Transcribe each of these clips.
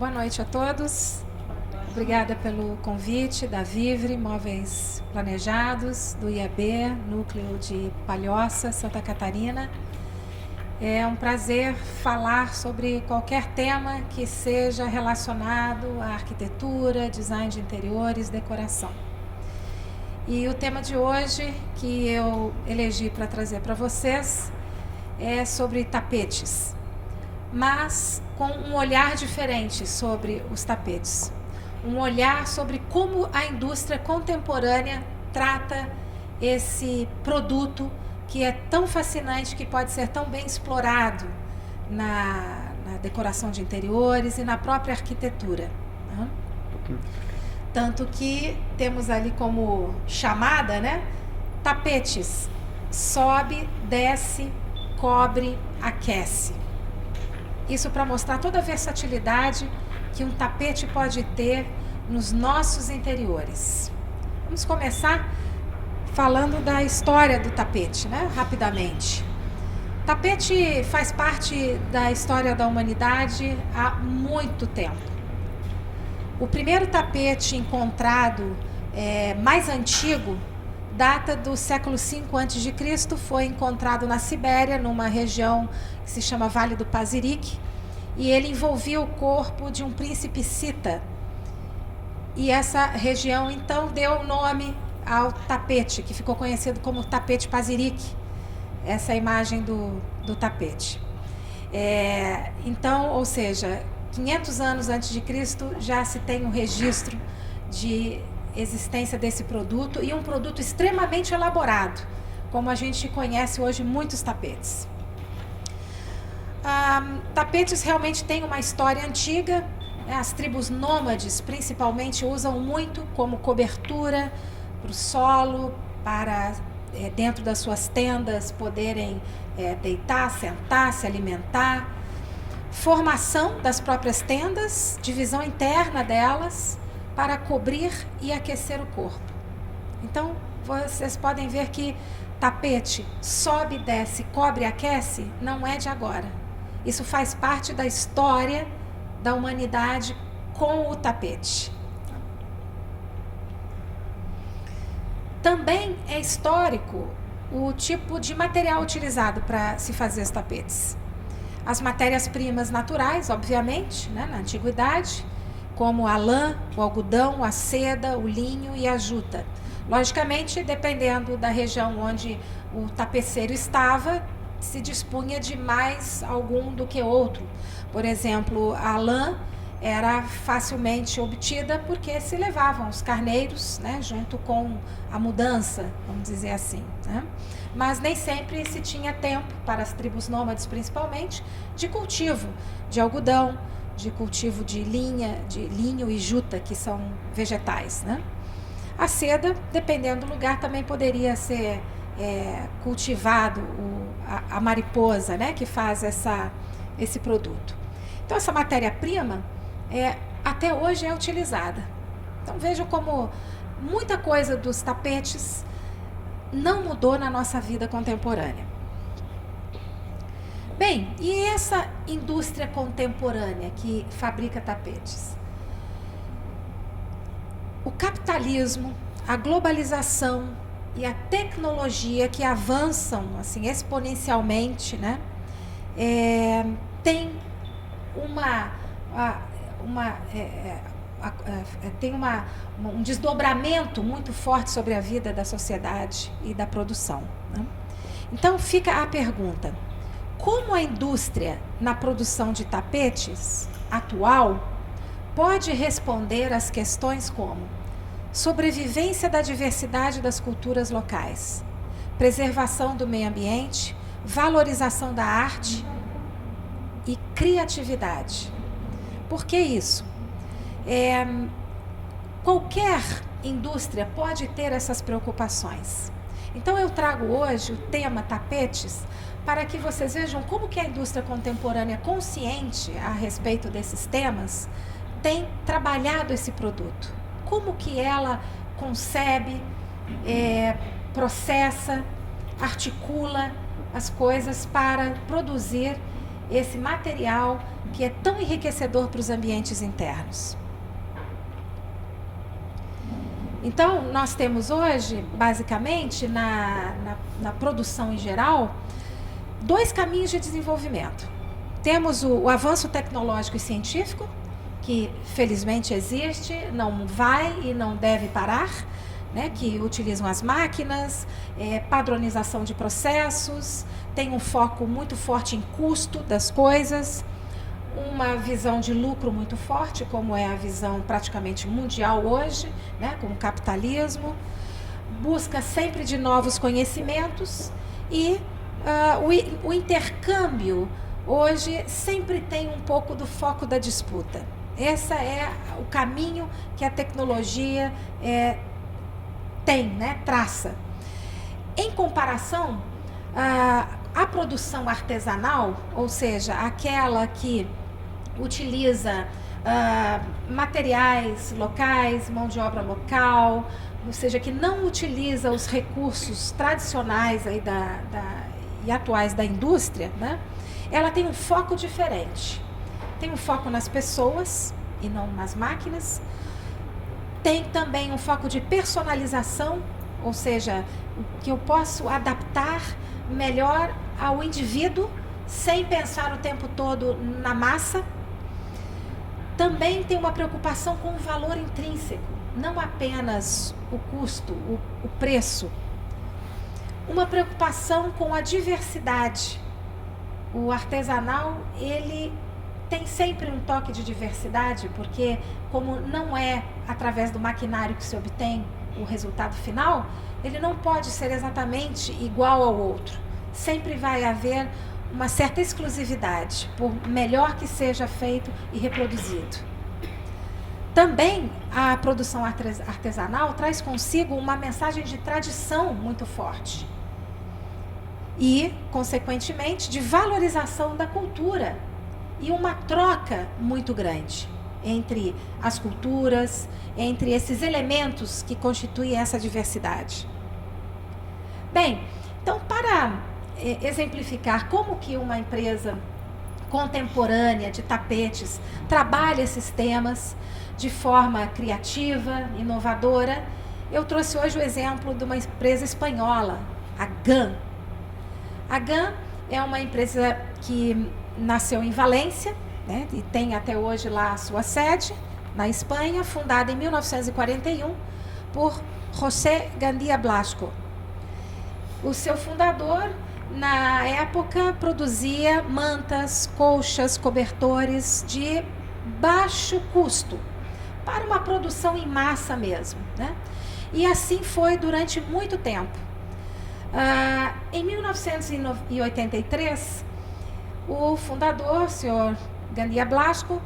Boa noite a todos. Obrigada pelo convite da Vivre Móveis Planejados, do IAB, Núcleo de Palhoça, Santa Catarina. É um prazer falar sobre qualquer tema que seja relacionado à arquitetura, design de interiores, decoração. E o tema de hoje que eu elegi para trazer para vocês é sobre tapetes, mas com um olhar diferente sobre os tapetes. Um olhar sobre como a indústria contemporânea trata esse produto que é tão fascinante, que pode ser tão bem explorado na decoração de interiores e na própria arquitetura. Né? Tanto que temos ali como chamada, né? Tapetes. Sobe, desce, cobre, aquece. Isso para mostrar toda a versatilidade que um tapete pode ter nos nossos interiores. Vamos começar falando da história do tapete, né? Rapidamente. Tapete faz parte da história da humanidade há muito tempo. O primeiro tapete encontrado, mais antigo, data do século V a.C., foi encontrado na Sibéria, numa região que se chama Vale do Pazirique, e ele envolvia o corpo de um príncipe cita. E essa região, então, deu o nome ao tapete, que ficou conhecido como tapete Pazirique, essa é a imagem do tapete. Então, ou seja, 500 anos antes de Cristo já se tem um registro de existência desse produto, e um produto extremamente elaborado, como a gente conhece hoje muitos tapetes. Tapetes realmente têm uma história antiga. As tribos nômades principalmente usam muito como cobertura para o solo, para dentro das suas tendas poderem deitar, sentar, se alimentar. Formação das próprias tendas, divisão interna delas, para cobrir e aquecer o corpo. Então, vocês podem ver que tapete sobe, desce, cobre e aquece não é de agora. Isso faz parte da história da humanidade com o tapete. Também é histórico o tipo de material utilizado para se fazer os tapetes. As matérias-primas naturais, obviamente, né, na antiguidade, como a lã, o algodão, a seda, o linho e a juta. Logicamente, dependendo da região onde o tapeceiro estava, se dispunha de mais algum do que outro. Por exemplo, a lã era facilmente obtida porque se levavam os carneiros, né, junto com a mudança, vamos dizer assim, né? Mas nem sempre se tinha tempo, para as tribos nômades principalmente, de cultivo de algodão, de cultivo de linho e juta, que são vegetais, né? A seda, dependendo do lugar, também poderia ser cultivado a mariposa, né, que faz esse produto. Então, essa matéria-prima até hoje é utilizada. Então, vejam como muita coisa dos tapetes não mudou na nossa vida contemporânea. Bem, e essa indústria contemporânea que fabrica tapetes? O capitalismo, a globalização e a tecnologia que avançam assim exponencialmente, né, tem um desdobramento muito forte sobre a vida da sociedade e da produção, né? Então fica a pergunta: como a indústria na produção de tapetes atual pode responder às questões como sobrevivência da diversidade das culturas locais, preservação do meio ambiente, valorização da arte e criatividade? Por que isso? Qualquer indústria pode ter essas preocupações. Então eu trago hoje o tema tapetes para que vocês vejam como que a indústria contemporânea, consciente a respeito desses temas, tem trabalhado esse produto. Como que ela concebe, processa, articula as coisas para produzir esse material que é tão enriquecedor para os ambientes internos. Então, nós temos hoje, basicamente, na produção em geral, 2 caminhos de desenvolvimento. Temos o avanço tecnológico e científico, que felizmente existe, não vai e não deve parar, né, que utilizam as máquinas, padronização de processos, tem um foco muito forte em custo das coisas, uma visão de lucro muito forte, como é a visão praticamente mundial hoje, né, com o capitalismo, busca sempre de novos conhecimentos e o intercâmbio hoje sempre tem um pouco do foco da disputa. Esse é o caminho que a tecnologia tem, né, traça. Em comparação, a produção artesanal, ou seja, aquela que utiliza materiais locais, mão de obra local, ou seja, que não utiliza os recursos tradicionais aí e atuais da indústria, né? Ela tem um foco diferente. Tem um foco nas pessoas e não nas máquinas. Tem também um foco de personalização, ou seja, que eu posso adaptar melhor ao indivíduo sem pensar o tempo todo na massa. Também tem uma preocupação com o valor intrínseco, não apenas o custo, o preço. Uma preocupação com a diversidade. O artesanal, ele tem sempre um toque de diversidade, porque como não é através do maquinário que se obtém o resultado final, ele não pode ser exatamente igual ao outro. Sempre vai haver uma certa exclusividade, por melhor que seja feito e reproduzido. Também a produção artesanal traz consigo uma mensagem de tradição muito forte e, consequentemente, de valorização da cultura e uma troca muito grande entre as culturas, entre esses elementos que constituem essa diversidade. Bem, então, para exemplificar como que uma empresa contemporânea de tapetes trabalha esses temas de forma criativa, inovadora, eu trouxe hoje o exemplo de uma empresa espanhola, a GAN. A GAN é uma empresa que nasceu em Valência, né, e tem até hoje lá a sua sede, na Espanha, fundada em 1941 por José Gandia Blasco. O seu fundador, na época, produzia mantas, colchas, cobertores de baixo custo, para uma produção em massa mesmo, né? E assim foi durante muito tempo. Em 1983, o fundador, o senhor Gandia Blasco,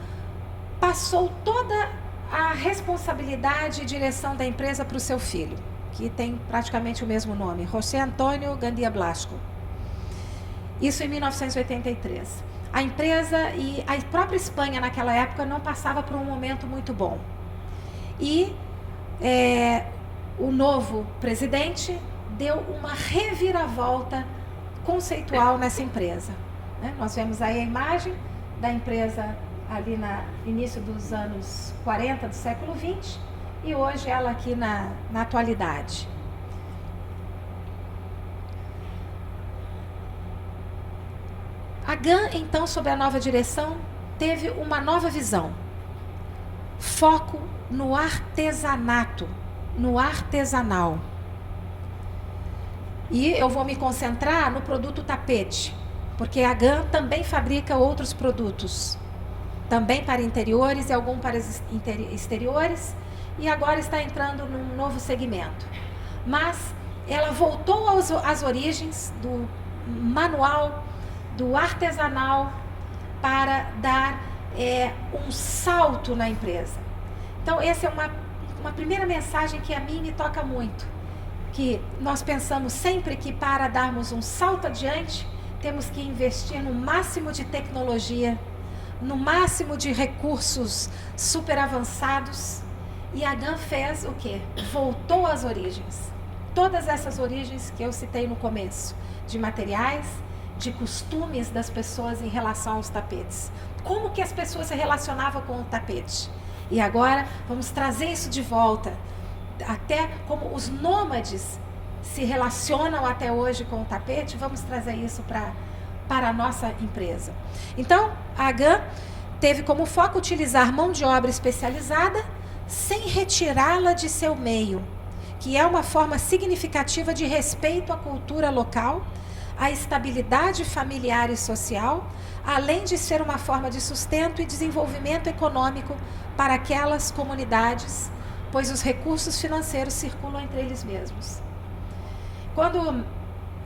passou toda a responsabilidade e direção da empresa para o seu filho, que tem praticamente o mesmo nome, José Antônio Gandia Blasco. Isso em 1983. A empresa e a própria Espanha naquela época não passava por um momento muito bom. E o novo presidente deu uma reviravolta conceitual nessa empresa. Né? Nós vemos aí a imagem da empresa ali no início dos anos 40 do século 20 e hoje ela aqui na atualidade. A GAN, então, sob a nova direção, teve uma nova visão. Foco no artesanato, no artesanal. E eu vou me concentrar no produto tapete, porque a GAN também fabrica outros produtos, também para interiores e algum para exteriores, e agora está entrando num novo segmento. Mas ela voltou às origens do manual, do artesanal, para dar um salto na empresa. Então, essa é uma primeira mensagem que a mim me toca muito, que nós pensamos sempre que para darmos um salto adiante, temos que investir no máximo de tecnologia, no máximo de recursos super avançados, e a GAN fez o quê? Voltou às origens. Todas essas origens que eu citei no começo, de materiais, de costumes das pessoas em relação aos tapetes. Como que as pessoas se relacionavam com o tapete? E agora vamos trazer isso de volta, até como os nômades se relacionam até hoje com o tapete, vamos trazer isso para a nossa empresa. Então, a AGAM teve como foco utilizar mão de obra especializada sem retirá-la de seu meio, que é uma forma significativa de respeito à cultura local, à estabilidade familiar e social, além de ser uma forma de sustento e desenvolvimento econômico para aquelas comunidades, pois os recursos financeiros circulam entre eles mesmos. Quando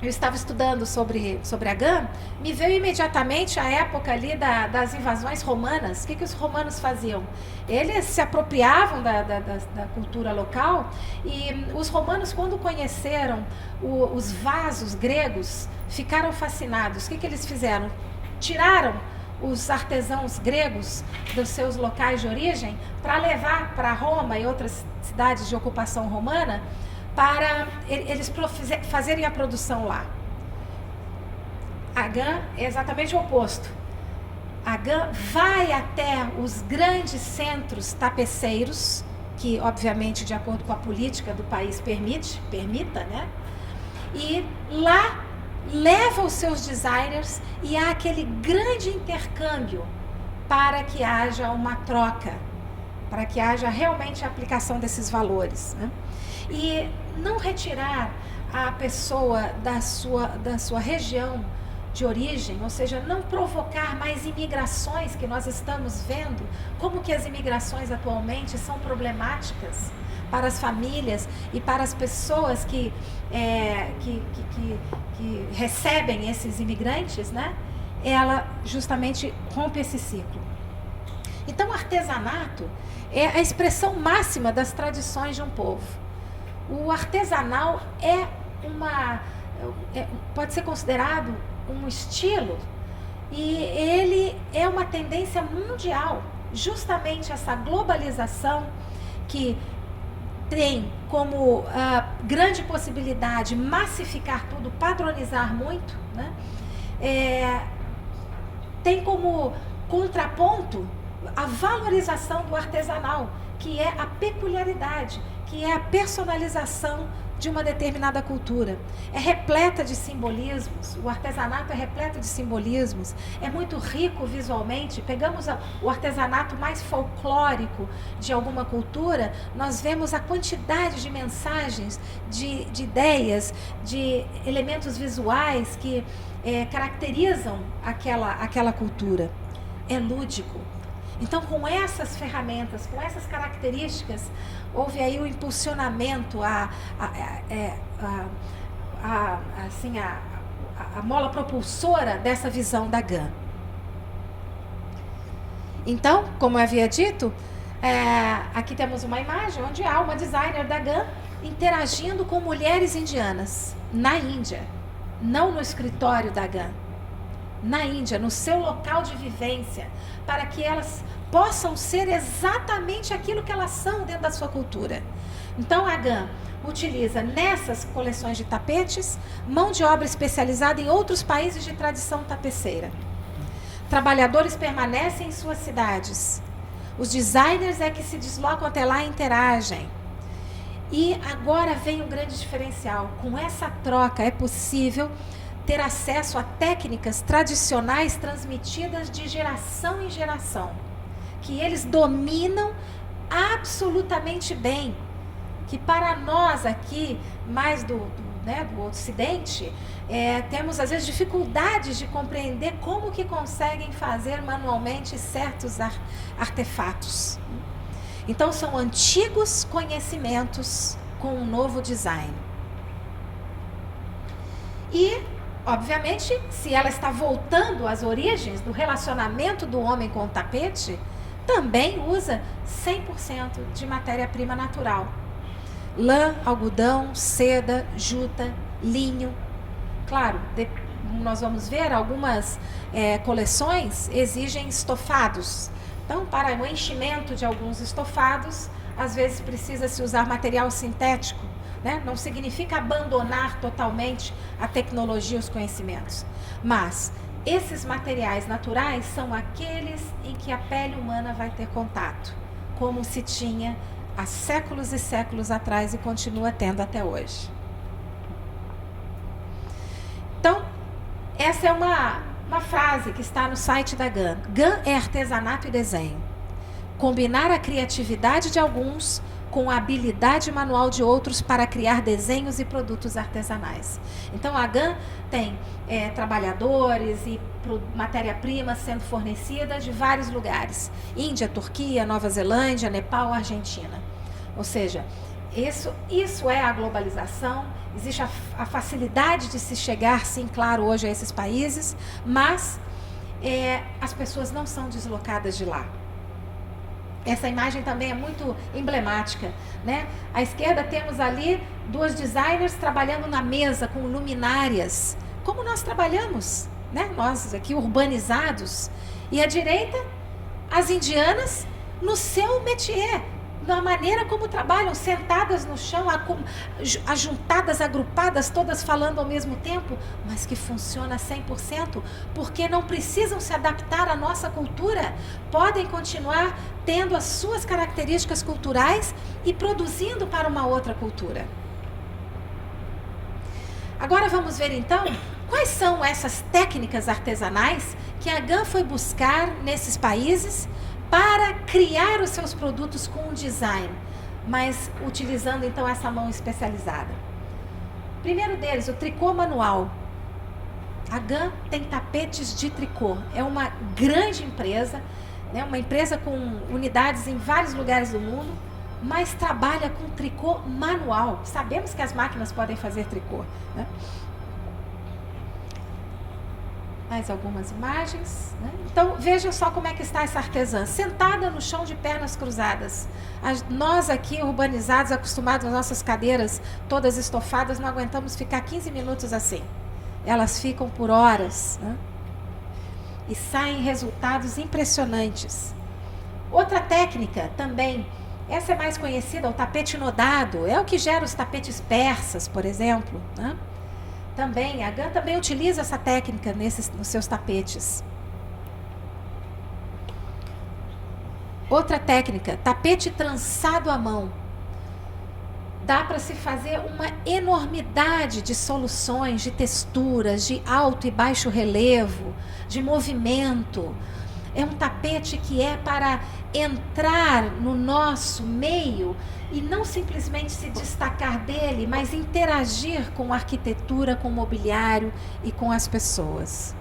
eu estava estudando sobre a GAM, me veio imediatamente a época ali das invasões romanas. O que os romanos faziam? Eles se apropriavam da cultura local, e os romanos, quando conheceram os vasos gregos, ficaram fascinados. O que eles fizeram? Tiraram os artesãos gregos dos seus locais de origem para levar para Roma e outras cidades de ocupação romana, para eles fazerem a produção lá. A GAM é exatamente o oposto. A GAM vai até os grandes centros tapeceiros, que obviamente de acordo com a política do país permita, né? E lá leva os seus designers e há aquele grande intercâmbio para que haja uma troca, para que haja realmente a aplicação desses valores, né? E não retirar a pessoa da sua região de origem, ou seja, não provocar mais imigrações, que nós estamos vendo como que as imigrações atualmente são problemáticas para as famílias e para as pessoas que recebem esses imigrantes, né? Ela justamente rompe esse ciclo. Então, o artesanato é a expressão máxima das tradições de um povo. O artesanal pode ser considerado um estilo, e ele é uma tendência mundial. Justamente essa globalização que tem como grande possibilidade massificar tudo, padronizar muito, né? Tem como contraponto a valorização do artesanal, que é a peculiaridade, que é a personalização de uma determinada cultura. É repleta de simbolismos, o artesanato é repleto de simbolismos, é muito rico visualmente. Pegamos o artesanato mais folclórico de alguma cultura, nós vemos a quantidade de mensagens, de ideias, de elementos visuais que caracterizam aquela cultura. É lúdico. Então, com essas ferramentas, com essas características, houve aí o impulsionamento, a mola propulsora dessa visão da GAM. Então, como eu havia dito, aqui temos uma imagem onde há uma designer da GAM interagindo com mulheres indianas, na Índia, não no escritório da GAM. Na Índia, no seu local de vivência, para que elas possam ser exatamente aquilo que elas são dentro da sua cultura. Então, a GAM utiliza nessas coleções de tapetes mão de obra especializada em outros países de tradição tapeceira. Trabalhadores permanecem em suas cidades. Os designers é que se deslocam até lá e interagem. E agora vem o grande diferencial. Com essa troca é possível ter acesso a técnicas tradicionais transmitidas de geração em geração, que eles dominam absolutamente bem, que para nós aqui, mais do Ocidente, temos às vezes dificuldades de compreender como que conseguem fazer manualmente certos artefatos. Então, são antigos conhecimentos com um novo design. E obviamente, se ela está voltando às origens do relacionamento do homem com o tapete, também usa 100% de matéria-prima natural. Lã, algodão, seda, juta, linho. Claro, nós vamos ver algumas coleções exigem estofados. Então, para o enchimento de alguns estofados, às vezes precisa-se usar material sintético, né? Não significa abandonar totalmente a tecnologia e os conhecimentos. Mas esses materiais naturais são aqueles em que a pele humana vai ter contato, como se tinha há séculos e séculos atrás e continua tendo até hoje. Então, essa é uma frase que está no site da GAN. GAN é artesanato e desenho. Combinar a criatividade de alguns com a habilidade manual de outros para criar desenhos e produtos artesanais. Então, a GAN tem trabalhadores e matéria-prima sendo fornecida de vários lugares. Índia, Turquia, Nova Zelândia, Nepal, Argentina. Ou seja, isso é a globalização. Existe a facilidade de se chegar, sim, claro, hoje a esses países, mas as pessoas não são deslocadas de lá. Essa imagem também é muito emblemática, né? À esquerda temos ali duas designers trabalhando na mesa com luminárias, como nós trabalhamos, né? Nós aqui urbanizados. E à direita, as indianas no seu métier, na maneira como trabalham, sentadas no chão, ajuntadas, agrupadas, todas falando ao mesmo tempo, mas que funciona 100%, porque não precisam se adaptar à nossa cultura, podem continuar tendo as suas características culturais e produzindo para uma outra cultura. Agora vamos ver então quais são essas técnicas artesanais que a GAN foi buscar nesses países para criar os seus produtos com um design, mas utilizando então essa mão especializada. Primeiro deles, o tricô manual. A GAN tem tapetes de tricô, é uma grande empresa, né, uma empresa com unidades em vários lugares do mundo, mas trabalha com tricô manual. Sabemos que as máquinas podem fazer tricô, né? Mais algumas imagens, né? Então vejam só como é que está essa artesã, sentada no chão de pernas cruzadas. Nós aqui urbanizados, acostumados às nossas cadeiras todas estofadas, não aguentamos ficar 15 minutos assim. Elas ficam por horas, né? E saem resultados impressionantes. Outra técnica também, essa é mais conhecida, o tapete nodado, é o que gera os tapetes persas, por exemplo, né? Também, a GAN também utiliza essa técnica nos seus tapetes. Outra técnica, tapete trançado à mão. Dá para se fazer uma enormidade de soluções, de texturas, de alto e baixo relevo, de movimento. É um tapete que é para entrar no nosso meio e não simplesmente se destacar dele, mas interagir com a arquitetura, com o mobiliário e com as pessoas.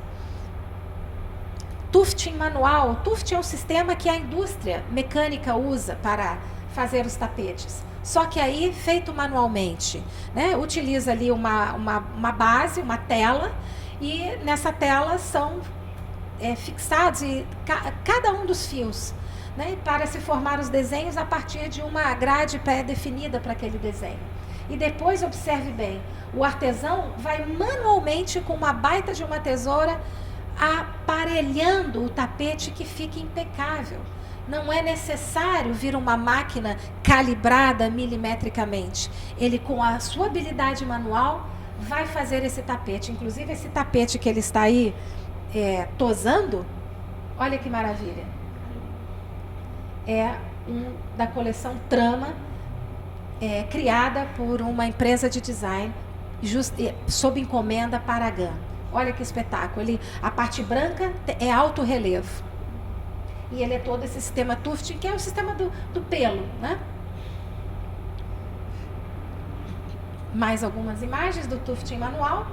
Tufting manual. Tufting é um sistema que a indústria mecânica usa para fazer os tapetes. Só que aí feito manualmente, né? Utiliza ali uma base, uma tela, e nessa tela são fixados cada um dos fios, né, para se formar os desenhos a partir de uma grade pré-definida para aquele desenho. E depois, observe bem, o artesão vai manualmente com uma baita de uma tesoura aparelhando o tapete que fique impecável. Não é necessário vir uma máquina calibrada milimetricamente. Ele, com a sua habilidade manual, vai fazer esse tapete. Inclusive, esse tapete que ele está aí tosando, olha que maravilha. É da coleção Trama, criada por uma empresa de design sob encomenda para a GAN. Olha que espetáculo. A parte branca é alto relevo. E ele é todo esse sistema tufting, que é o sistema do pelo, né? Mais algumas imagens do tufting manual.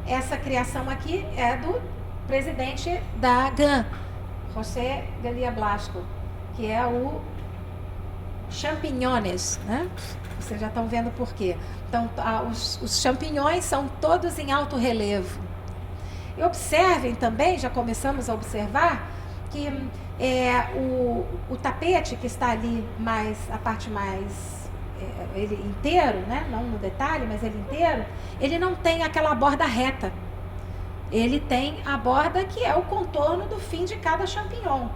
Essa criação aqui é do presidente da GAN, José Galia Blasco, que é o champignons, né? Vocês já estão vendo por quê. Então, os champignons são todos em alto relevo. E observem também, já começamos a observar, que o tapete que está ali, a parte mais, ele inteiro, né? Não no detalhe, mas ele inteiro, ele não tem aquela borda reta. Ele tem a borda que é o contorno do fim de cada champignon,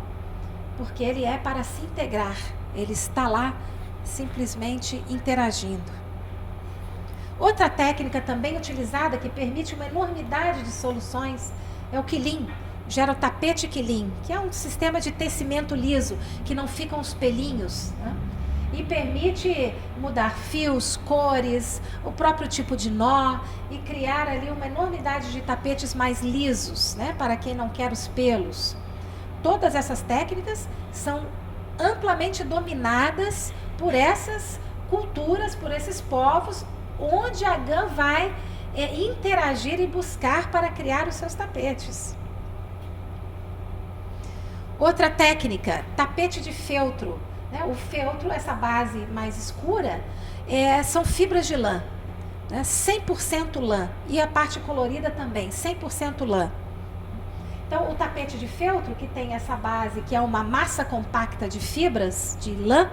porque ele é para se integrar, ele está lá simplesmente interagindo. Outra técnica também utilizada que permite uma enormidade de soluções é o quilin, gera o tapete quilin, que é um sistema de tecimento liso, que não ficam os pelinhos, né? E permite mudar fios, cores, o próprio tipo de nó e criar ali uma enormidade de tapetes mais lisos, né, para quem não quer os pelos. Todas essas técnicas são amplamente dominadas por essas culturas, por esses povos, onde a GAN vai interagir e buscar para criar os seus tapetes. Outra técnica, tapete de feltro. Né? O feltro, essa base mais escura, são fibras de lã, né? 100% lã, e a parte colorida também, 100% lã. Então, o tapete de feltro, que tem essa base, que é uma massa compacta de fibras de lã,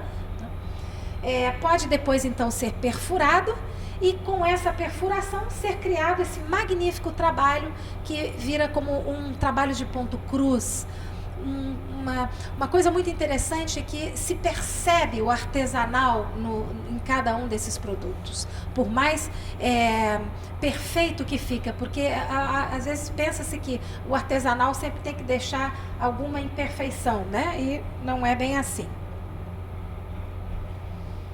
pode depois, então, ser perfurado, e com essa perfuração ser criado esse magnífico trabalho, que vira como um trabalho de ponto cruz. Uma coisa muito interessante é que se percebe o artesanal em cada um desses produtos, por mais perfeito que fica, porque às vezes pensa-se que o artesanal sempre tem que deixar alguma imperfeição, né? E não é bem assim.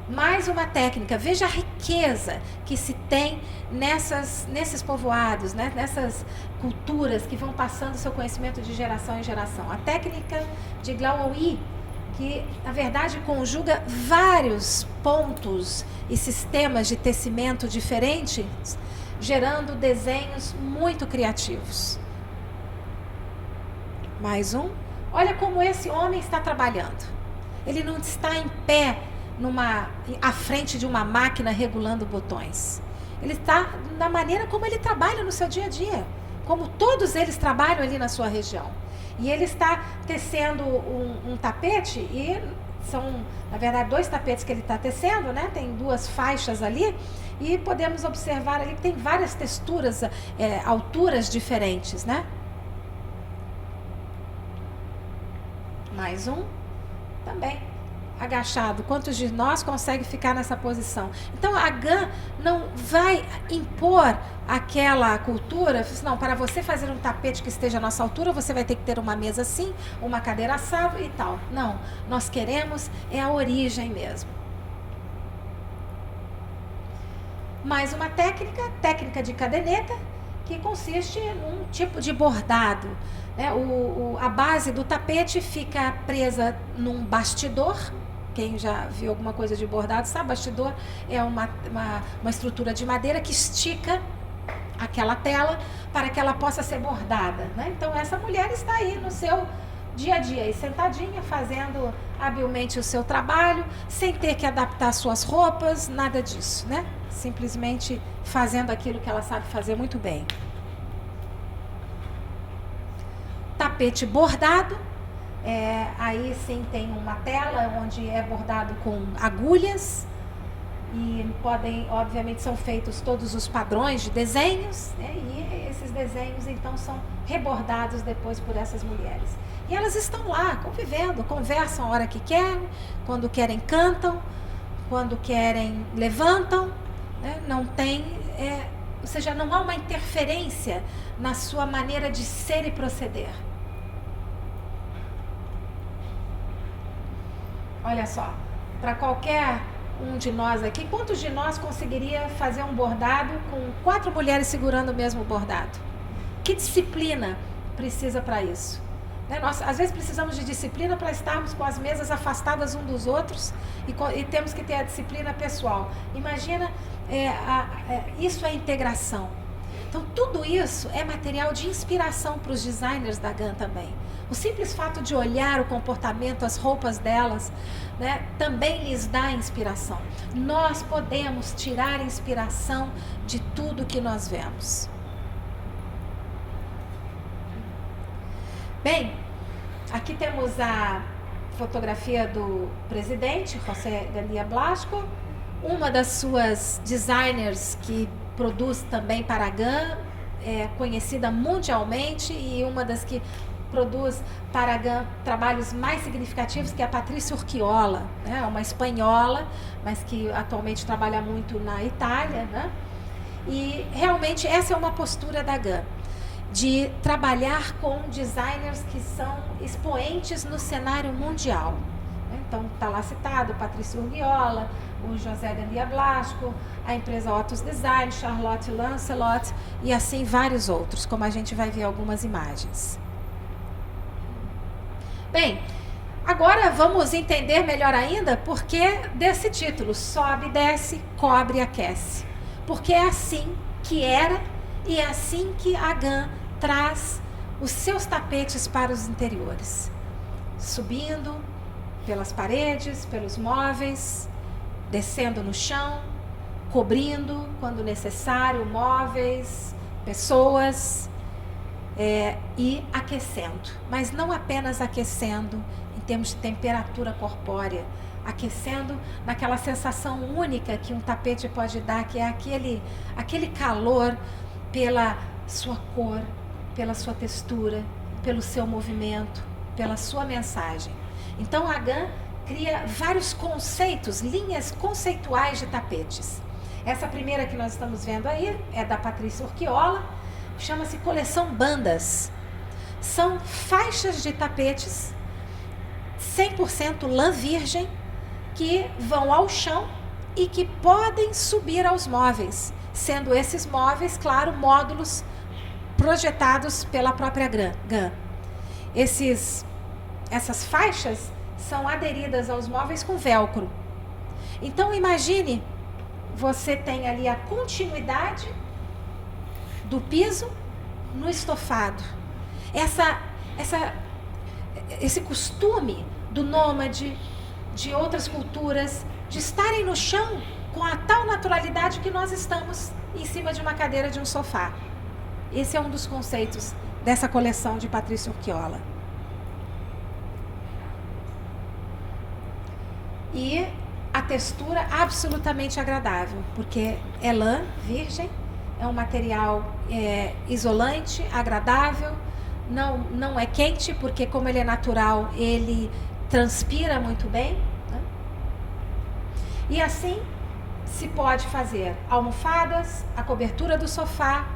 Mais uma técnica, veja a riqueza que se tem nesses povoados, né? Nessas culturas que vão passando seu conhecimento de geração em geração. A técnica de Glauaui, que na verdade conjuga vários pontos e sistemas de tecimento diferentes, gerando desenhos muito criativos. Mais um. Olha como esse homem está trabalhando. Ele não está em pé à frente de uma máquina regulando botões. Ele está na maneira como ele trabalha no seu dia a dia, como todos eles trabalham ali na sua região. E ele está tecendo um tapete, e são, na verdade, 2 tapetes que ele está tecendo, né? Tem 2 faixas ali, e podemos observar ali que tem várias texturas, alturas diferentes, né? Mais um, também agachado. Quantos de nós conseguem ficar nessa posição? Então a GAN não vai impor aquela cultura, não, para você fazer um tapete que esteja à nossa altura, você vai ter que ter uma mesa assim, uma cadeira assado e tal. Não, nós queremos a origem mesmo. Mais uma técnica de caderneta, que consiste num tipo de bordado. Né? A base do tapete fica presa num bastidor. Quem já viu alguma coisa de bordado sabe, bastidor é uma estrutura de madeira que estica aquela tela para que ela possa ser bordada. Né? Então essa mulher está aí no seu dia a dia, aí, sentadinha, fazendo habilmente o seu trabalho, sem ter que adaptar suas roupas, nada disso, né? Simplesmente fazendo aquilo que ela sabe fazer muito bem. Tapete bordado. Aí sim tem uma tela onde é bordado com agulhas, e obviamente são feitos todos os padrões de desenhos, né? E esses desenhos então são rebordados depois por essas mulheres. E elas estão lá convivendo, conversam a hora que querem, quando querem cantam, quando querem levantam, né? Não tem, ou seja, não há uma interferência na sua maneira de ser e proceder. Olha só, para qualquer um de nós aqui, quantos de nós conseguiria fazer um bordado com 4 mulheres segurando o mesmo bordado? Que disciplina precisa para isso? Né? Nós, às vezes, precisamos de disciplina para estarmos com as mesas afastadas um dos outros, e temos que ter a disciplina pessoal. Imagina, isso é integração. Então, tudo isso é material de inspiração para os designers da GAN também. O simples fato de olhar o comportamento, as roupas delas, né, também lhes dá inspiração. Nós podemos tirar inspiração de tudo que nós vemos. Bem, aqui temos a fotografia do presidente, José García Blasco, uma das suas designers que produz também para a GAN, conhecida mundialmente, e uma das que produz para a GAN trabalhos mais significativos, que é a Patrícia Urquiola, né? Uma espanhola, mas que atualmente trabalha muito na Itália, né? E realmente essa é uma postura da GAN, de trabalhar com designers que são expoentes no cenário mundial. Então está lá citado o Patrício Urquiola, o José Gandia Blasco, a empresa Otus Design, Charlotte Lancelot e assim vários outros, como a gente vai ver algumas imagens. Bem, agora vamos entender melhor ainda por que desse título, sobe, desce, cobre e aquece. Porque é assim que era e é assim que a GAN traz os seus tapetes para os interiores. Subindo pelas paredes, pelos móveis, descendo no chão, cobrindo, quando necessário, móveis, pessoas, e aquecendo. Mas não apenas aquecendo em termos de temperatura corpórea, aquecendo naquela sensação única que um tapete pode dar, que é aquele calor pela sua cor, pela sua textura, pelo seu movimento, pela sua mensagem. Então a GAN cria vários conceitos, linhas conceituais de tapetes. Essa primeira que nós estamos vendo aí é da Patrícia Urquiola, chama-se Coleção Bandas. São faixas de tapetes 100% lã virgem, que vão ao chão e que podem subir aos móveis, sendo esses móveis, claro, módulos projetados pela própria GAN. Essas faixas são aderidas aos móveis com velcro. Então imagine, você tem ali a continuidade do piso no estofado. Esse costume do nômade, de outras culturas, de estarem no chão com a tal naturalidade que nós estamos em cima de uma cadeira de um sofá. Esse é um dos conceitos dessa coleção de Patrícia Urquiola. E a textura absolutamente agradável, porque é lã virgem, é um material isolante, agradável, não é quente, porque como ele é natural, ele transpira muito bem, né? E assim se pode fazer almofadas, a cobertura do sofá,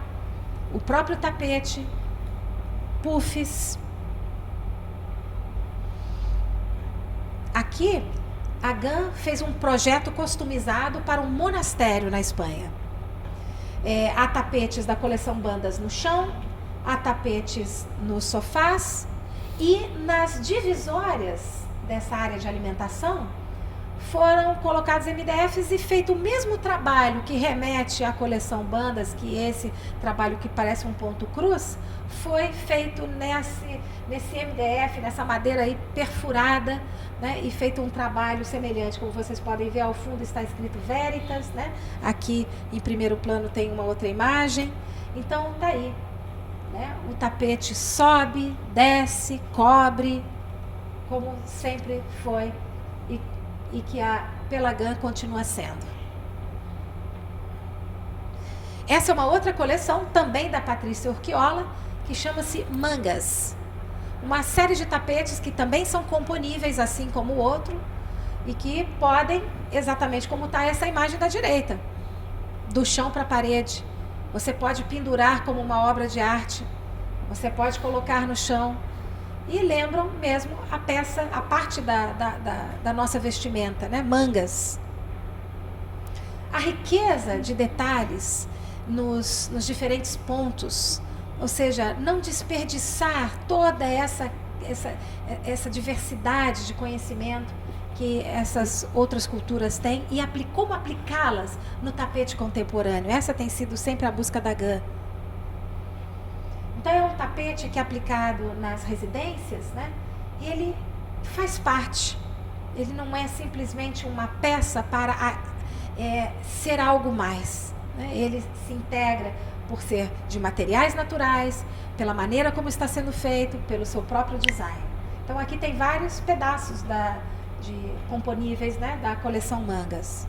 o próprio tapete, puffs. Aqui a GAN fez um projeto customizado para um monastério na Espanha. Há tapetes da coleção Bandas no chão, há tapetes nos sofás e nas divisórias dessa área de alimentação foram colocados MDFs e feito o mesmo trabalho que remete à coleção Bandas, que esse trabalho que parece um ponto cruz, foi feito nesse MDF, nessa madeira aí perfurada, né, e feito um trabalho semelhante. Como vocês podem ver, ao fundo está escrito Veritas, né? Aqui em primeiro plano tem uma outra imagem. Então tá aí, né? O tapete sobe, desce, cobre, como sempre foi e que pela GAN continua sendo. Essa é uma outra coleção, também da Patrícia Urquiola, que chama-se Mangas. Uma série de tapetes que também são componíveis, assim como o outro, e que podem, exatamente como está essa imagem da direita, do chão para a parede. Você pode pendurar como uma obra de arte, você pode colocar no chão, e lembram mesmo a peça, a parte da nossa vestimenta, né? Mangas. A riqueza de detalhes nos diferentes pontos, ou seja, não desperdiçar toda essa diversidade de conhecimento que essas outras culturas têm e como aplicá-las no tapete contemporâneo. Essa tem sido sempre a busca da GAN. Então é um tapete que é aplicado nas residências, né? E ele faz parte. Ele não é simplesmente uma peça para ser algo mais, né? Ele se integra por ser de materiais naturais, pela maneira como está sendo feito, pelo seu próprio design. Então aqui tem vários pedaços de componíveis, né, da coleção Mangas.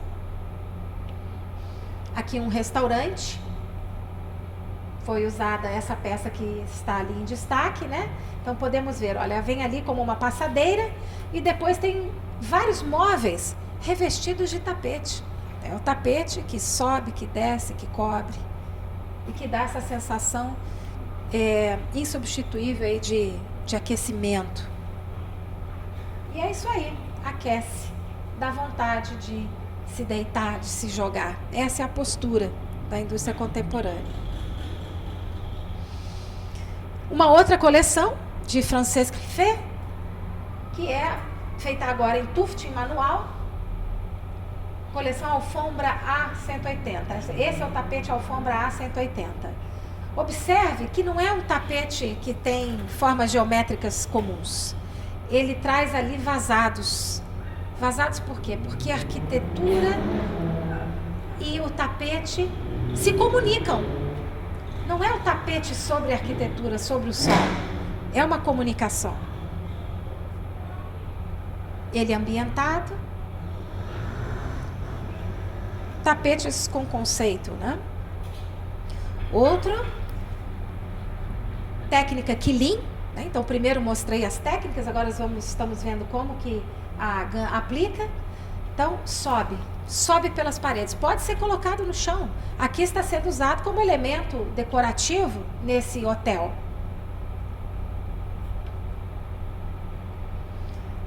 Aqui um restaurante. Foi usada essa peça que está ali em destaque, né? Então podemos ver, olha, vem ali como uma passadeira e depois tem vários móveis revestidos de tapete, É o tapete que sobe, que desce, que cobre e que dá essa sensação insubstituível aí de aquecimento. E é isso aí, aquece, dá vontade de se deitar, de se jogar. Essa é a postura da indústria contemporânea. Uma outra coleção de Francesc Riffet, que é feita agora em tufting manual, coleção alfombra A180. Esse é o tapete alfombra A180. Observe que não é um tapete que tem formas geométricas comuns. Ele traz ali vazados. Vazados por quê? Porque a arquitetura e o tapete se comunicam. Não é o tapete sobre a arquitetura, sobre o sol. É uma comunicação. Ele é ambientado. Tapetes com conceito, né? Outro, técnica Quilin, né? Então primeiro mostrei as técnicas, agora estamos vendo como que a GAN aplica. Então sobe pelas paredes, pode ser colocado no chão. Aqui está sendo usado como elemento decorativo nesse hotel.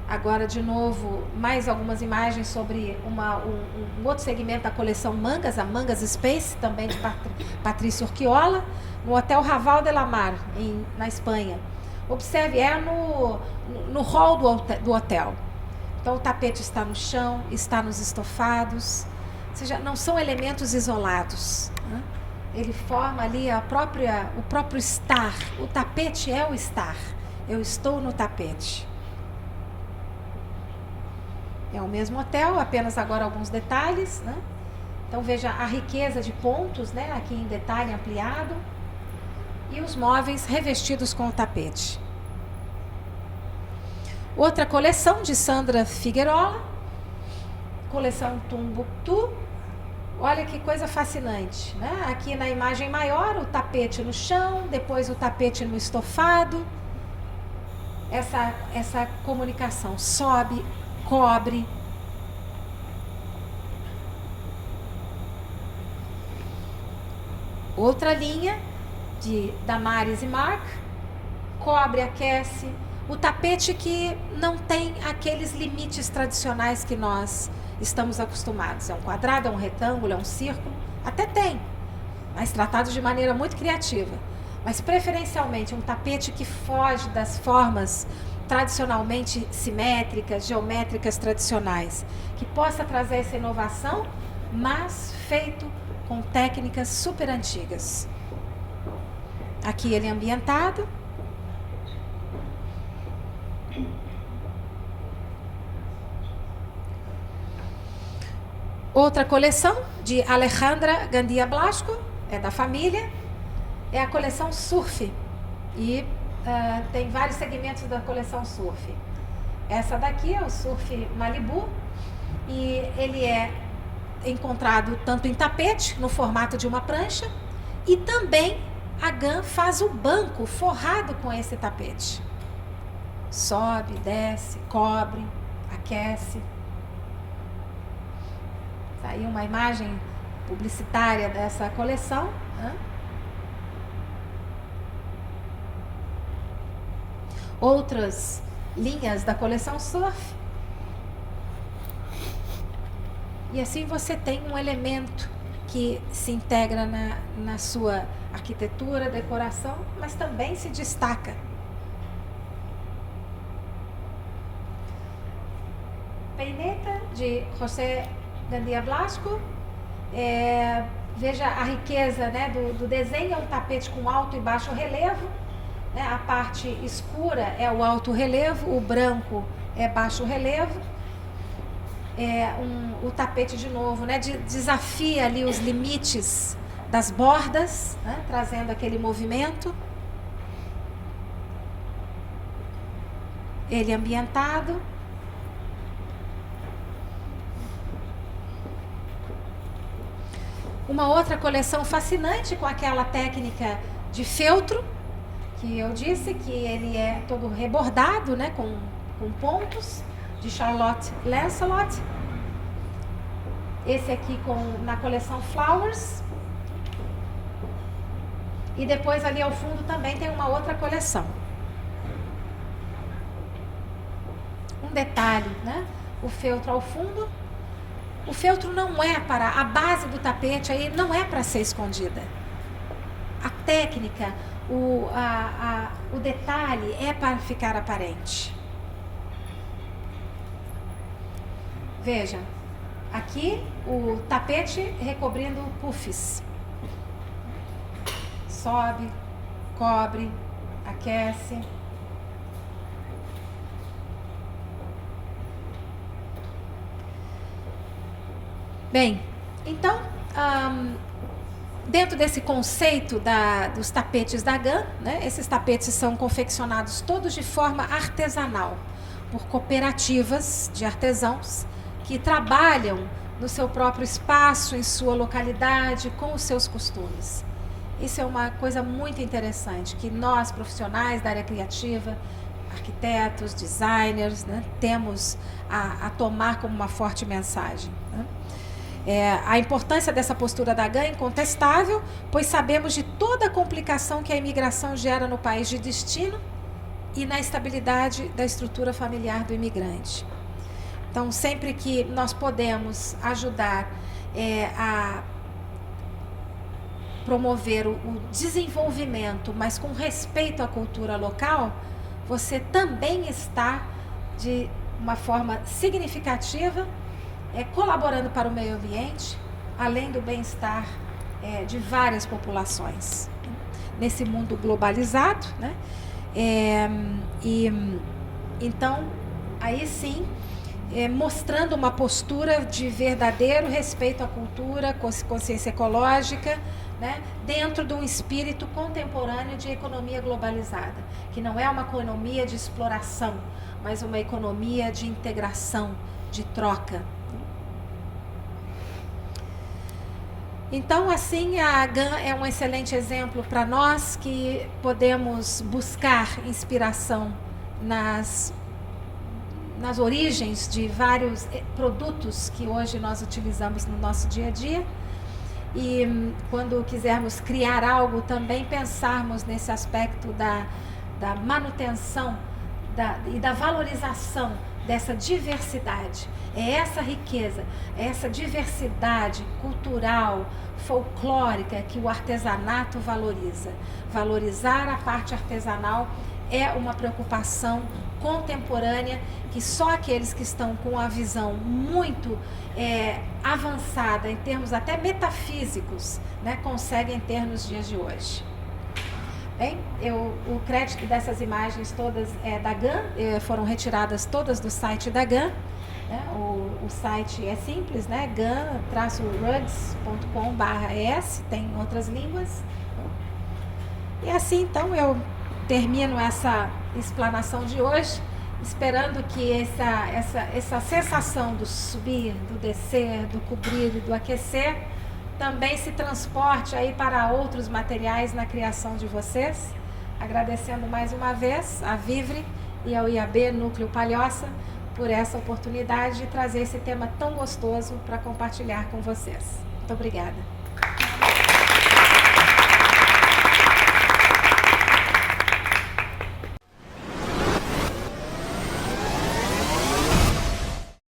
Agora, de novo, mais algumas imagens sobre um outro segmento da coleção Mangas, a Mangas Space, também de Patrícia Urquiola, no Hotel Raval de la Mar, na Espanha. Observe, no hall do hotel. Então, o tapete está no chão, está nos estofados, ou seja, não são elementos isolados, né? Ele forma ali o próprio estar. O tapete é o estar. Eu estou no tapete. É o mesmo hotel, apenas agora alguns detalhes, né? Então veja a riqueza de pontos, né? Aqui em detalhe ampliado. E os móveis revestidos com o tapete. Outra coleção de Sandra Figuerola, coleção Tumbuktu. Olha que coisa fascinante, né? Aqui na imagem maior, o tapete no chão, depois o tapete no estofado. Essa comunicação sobe, cobre. Outra linha de Damares e Marc, cobre, aquece. O tapete que não tem aqueles limites tradicionais que nós estamos acostumados. É um quadrado, é um retângulo, é um círculo. Até tem, mas tratado de maneira muito criativa. Mas preferencialmente um tapete que foge das formas tradicionalmente simétricas, geométricas tradicionais, que possa trazer essa inovação, mas feito com técnicas super antigas. Aqui ele é ambientado. Outra coleção de Alejandra Gandia Blasco, é da família, é a coleção Surf. E tem vários segmentos da coleção Surf. Essa daqui é o Surf Malibu e ele é encontrado tanto em tapete, no formato de uma prancha, e também a GAN faz o banco forrado com esse tapete. Sobe, desce, cobre, aquece. Tá aí uma imagem publicitária dessa coleção, né? Outras linhas da coleção Surf. E assim você tem um elemento que se integra na sua arquitetura, decoração, mas também se destaca. Peineta de José Gandia Blasco. Veja a riqueza, né, do desenho. É um tapete com alto e baixo relevo, né? A parte escura é o alto relevo, o branco é baixo relevo. O tapete, de novo, né, desafia ali os limites das bordas, né, trazendo aquele movimento. Ele ambientado. Uma outra coleção fascinante com aquela técnica de feltro, que eu disse que ele é todo rebordado, né, com pontos, de Charlotte Lancelot. esse aqui na coleção Flowers. E depois ali ao fundo também tem uma outra coleção. Um detalhe, né? O feltro ao fundo. O feltro não é para... A base do tapete aí não é para ser escondida. A técnica, o detalhe é para ficar aparente. Veja, aqui o tapete recobrindo puffs. Sobe, cobre, aquece. Bem, então, dentro desse conceito dos tapetes da GAN, né, esses tapetes são confeccionados todos de forma artesanal, por cooperativas de artesãos que trabalham no seu próprio espaço, em sua localidade, com os seus costumes. Isso é uma coisa muito interessante, que nós, profissionais da área criativa, arquitetos, designers, né, temos a tomar como uma forte mensagem, né? A importância dessa postura da GAN é incontestável, pois sabemos de toda a complicação que a imigração gera no país de destino e na estabilidade da estrutura familiar do imigrante. Então, sempre que nós podemos ajudar a promover o desenvolvimento, mas com respeito à cultura local, você também está, de uma forma significativa, colaborando para o meio ambiente, além do bem-estar de várias populações, nesse mundo globalizado, né? Então, aí sim, mostrando uma postura de verdadeiro respeito à cultura, consciência ecológica, né? Dentro de um espírito contemporâneo de economia globalizada, que não é uma economia de exploração, mas uma economia de integração, de troca. Então, assim, a GAN é um excelente exemplo para nós que podemos buscar inspiração nas origens de vários produtos que hoje nós utilizamos no nosso dia a dia. E quando quisermos criar algo, também pensarmos nesse aspecto da manutenção e da valorização dessa diversidade. É essa riqueza, é essa diversidade cultural, folclórica que o artesanato valoriza. Valorizar a parte artesanal é uma preocupação contemporânea que só aqueles que estão com a visão muito avançada em termos até metafísicos, né, conseguem ter nos dias de hoje. Bem, o crédito dessas imagens todas é da GAN, foram retiradas todas do site da GAN. Né? O site é simples, né? gan-rugs.com/es, tem outras línguas. E assim, então, eu termino essa explanação de hoje, esperando que essa sensação do subir, do descer, do cobrir e do aquecer também se transporte aí para outros materiais na criação de vocês. Agradecendo mais uma vez a Vivre e ao IAB Núcleo Palhoça por essa oportunidade de trazer esse tema tão gostoso para compartilhar com vocês. Muito obrigada.